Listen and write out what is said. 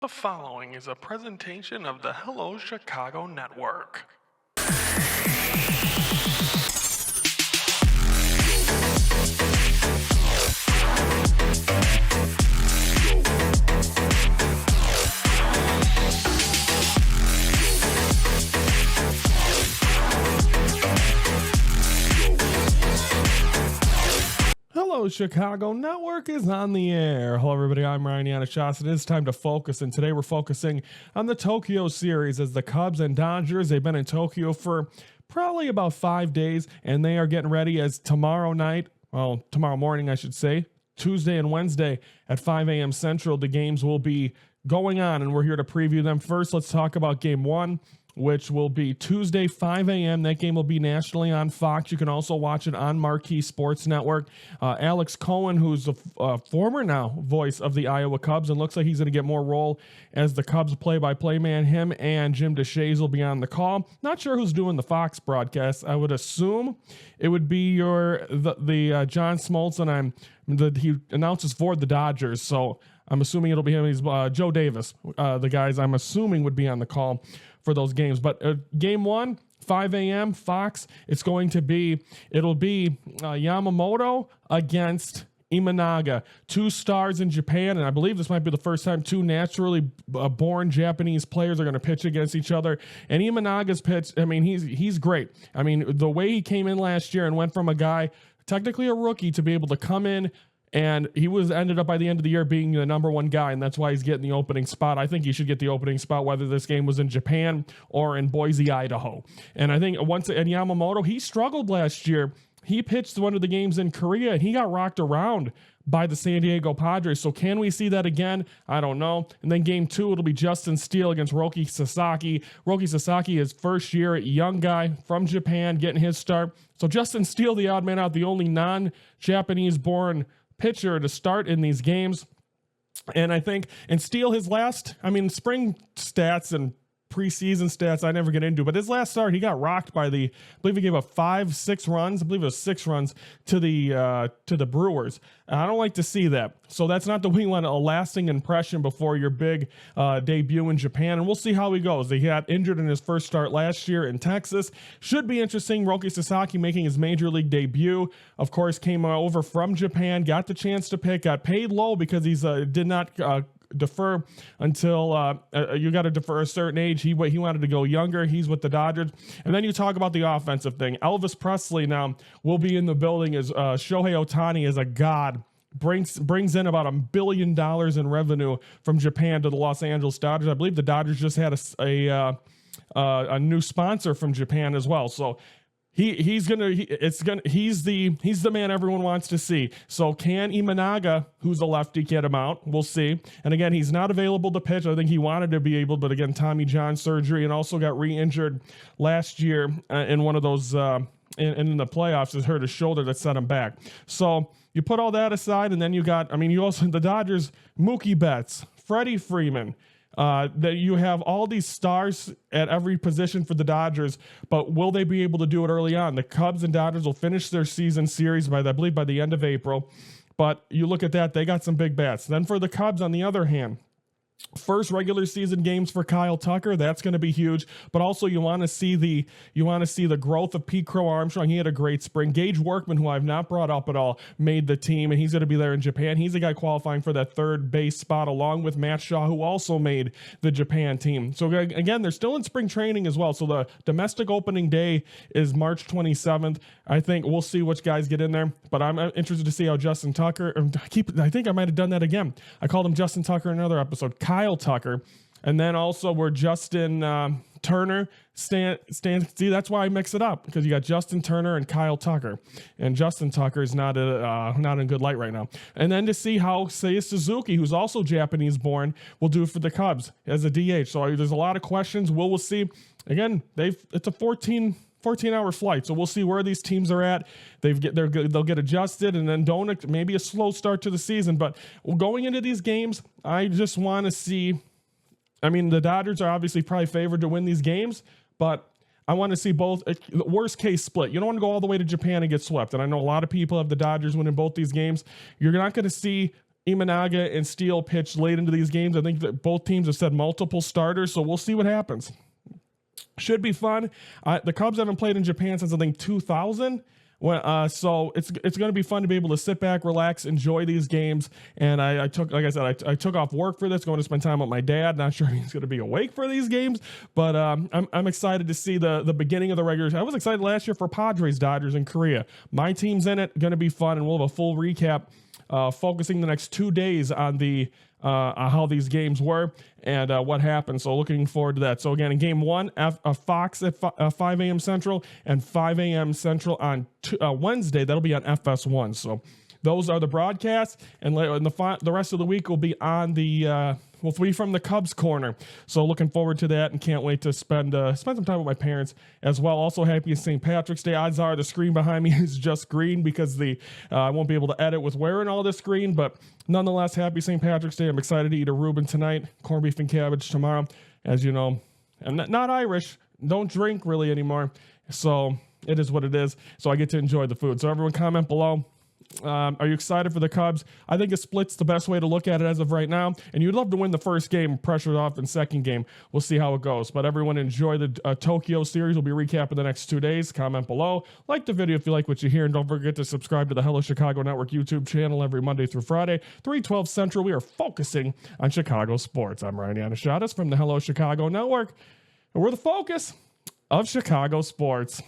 The following is a presentation of the Hello Chicago Network. Hello, Chicago Network is on the air. Hello, everybody. I'm Ryan Yanishas. It is time to focus, and today we're focusing on the Tokyo Series as the Cubs and Dodgers. They've been in Tokyo for probably about 5 days, and they are getting ready as tomorrow morning, I should say, Tuesday and Wednesday at 5 a.m. Central, the games will be going on, and we're here to preview them. First, let's talk about Game 1, which will be Tuesday, 5 a.m. That game will be nationally on Fox. You can also watch it on Marquee Sports Network. Alex Cohen, who's a former now voice of the Iowa Cubs, and looks like he's going to get more role as the Cubs play-by-play man. Him and Jim DeShays will be on the call. Not sure who's doing the Fox broadcast. I would assume it would be the John Smoltz, and he announces for the Dodgers, so I'm assuming it'll be him. He's Joe Davis. The guys I'm assuming would be on the call for those games. But Game 1, 5 a.m. Fox, it'll be Yamamoto against Imanaga, two stars in Japan, and I believe this might be the first time two naturally born Japanese players are going to pitch against each other. And Imanaga's pitch, I mean, he's great. I mean, the way he came in last year and went from a guy, technically a rookie, to be able to come in, and he ended up by the end of the year being the number one guy, and that's why he's getting the opening spot. I think he should get the opening spot whether this game was in Japan or in Boise, Idaho. And I think Yamamoto, he struggled last year. He pitched one of the games in Korea, and he got rocked around by the San Diego Padres. So can we see that again? I don't know. And then Game 2, it'll be Justin Steele against Roki Sasaki. Roki Sasaki is first year, young guy from Japan, getting his start. So Justin Steele, the odd man out, the only non-Japanese born pitcher to start in these games. And I think, and Steele, his last, spring stats and preseason stats I never get into, but his last start, he got rocked by I believe he gave up 6 runs. I believe it was 6 runs to the Brewers. And I don't like to see that. So that's not the way you want a lasting impression before your big debut in Japan. And we'll see how he goes. He got injured in his first start last year in Texas. Should be interesting. Roki Sasaki making his major league debut. Of course, came over from Japan, got the chance to pick, got paid low because he's did not defer until you got to defer a certain age. He wanted to go younger. He's with the Dodgers. And then you talk about the offensive thing. Elvis Presley now will be in the building as Shohei Ohtani is a god. Brings in about $1 billion in revenue from Japan to the Los Angeles Dodgers. I believe the Dodgers just had a new sponsor from Japan as well. So he's the man everyone wants to see. So can Imanaga, who's a lefty, get him out? We'll see. And again, he's not available to pitch. I think he wanted to be able, but again, Tommy John surgery, and also got re-injured last year in one of those in the playoffs. Has hurt his shoulder that set him back. So you put all that aside, and then you also the Dodgers, Mookie Betts, Freddie Freeman. That you have all these stars at every position for the Dodgers, but will they be able to do it early on? The Cubs and Dodgers will finish their season series I believe by the end of April, but you look at that, they got some big bats. Then for the Cubs, on the other hand, first regular season games for Kyle Tucker, that's going to be huge. But also you want to see the growth of Pete Crow Armstrong. He had a great spring. Gage Workman, who I've not brought up at all, made the team, and he's going to be there in Japan. He's the guy qualifying for that third base spot, along with Matt Shaw, who also made the Japan team. So again, they're still in spring training as well. So the domestic opening day is March 27th. I think we'll see which guys get in there, but I'm interested to see how Justin Tucker. I think I might have done that again. I called him Justin Tucker in another episode. Kyle Tucker, and then also where Justin Turner stands. See, that's why I mix it up, because you got Justin Turner and Kyle Tucker, and Justin Tucker is not in good light right now. And then to see how Seiya Suzuki, who's also Japanese born, will do for the Cubs as a DH. So there's a lot of questions. We'll see. Again, it's a 14-hour flight, so we'll see where these teams are at. They'll get adjusted, and then maybe a slow start to the season. But going into these games, I just want to see. The Dodgers are obviously probably favored to win these games, but I want to see both. Worst case split. You don't want to go all the way to Japan and get swept. And I know a lot of people have the Dodgers winning both these games. You're not going to see Imanaga and Steele pitch late into these games. I think that both teams have said multiple starters, so we'll see what happens. Should be fun. The Cubs haven't played in Japan since I think 2000. So it's going to be fun to be able to sit back, relax, enjoy these games. And I took, like I said, I took off work for this, going to spend time with my dad. Not sure he's going to be awake for these games, but I'm excited to see the beginning of the regular. I was excited last year for Padres Dodgers in Korea. My team's in it, going to be fun, and we'll have a full recap. Focusing the next 2 days on how these games were and what happened. So looking forward to that. So again, in game one, Fox at 5 a.m. Central and 5 a.m. Central on Wednesday. That'll be on FS1. So those are the broadcasts, and the rest of the week will be on the will be from the Cubs corner. So looking forward to that, and can't wait to spend some time with my parents as well. Also happy it's St. Patrick's Day. Odds are the screen behind me is just green because I won't be able to edit with wearing all this green, but nonetheless, happy St. Patrick's Day. I'm excited to eat a Reuben tonight, corned beef and cabbage tomorrow. As you know, I'm not Irish, don't drink really anymore, so it is what it is. So I get to enjoy the food. So everyone comment below. Are you excited for the Cubs? I think a split's the best way to look at it as of right now. And you'd love to win the first game, pressure off in second game. We'll see how it goes. But everyone enjoy the Tokyo Series. We'll be recapping the next 2 days. Comment below. Like the video if you like what you hear. And don't forget to subscribe to the Hello Chicago Network YouTube channel every Monday through Friday, 3:12 Central. We are focusing on Chicago sports. I'm Ryan Yannishadas from the Hello Chicago Network. And we're the focus of Chicago sports.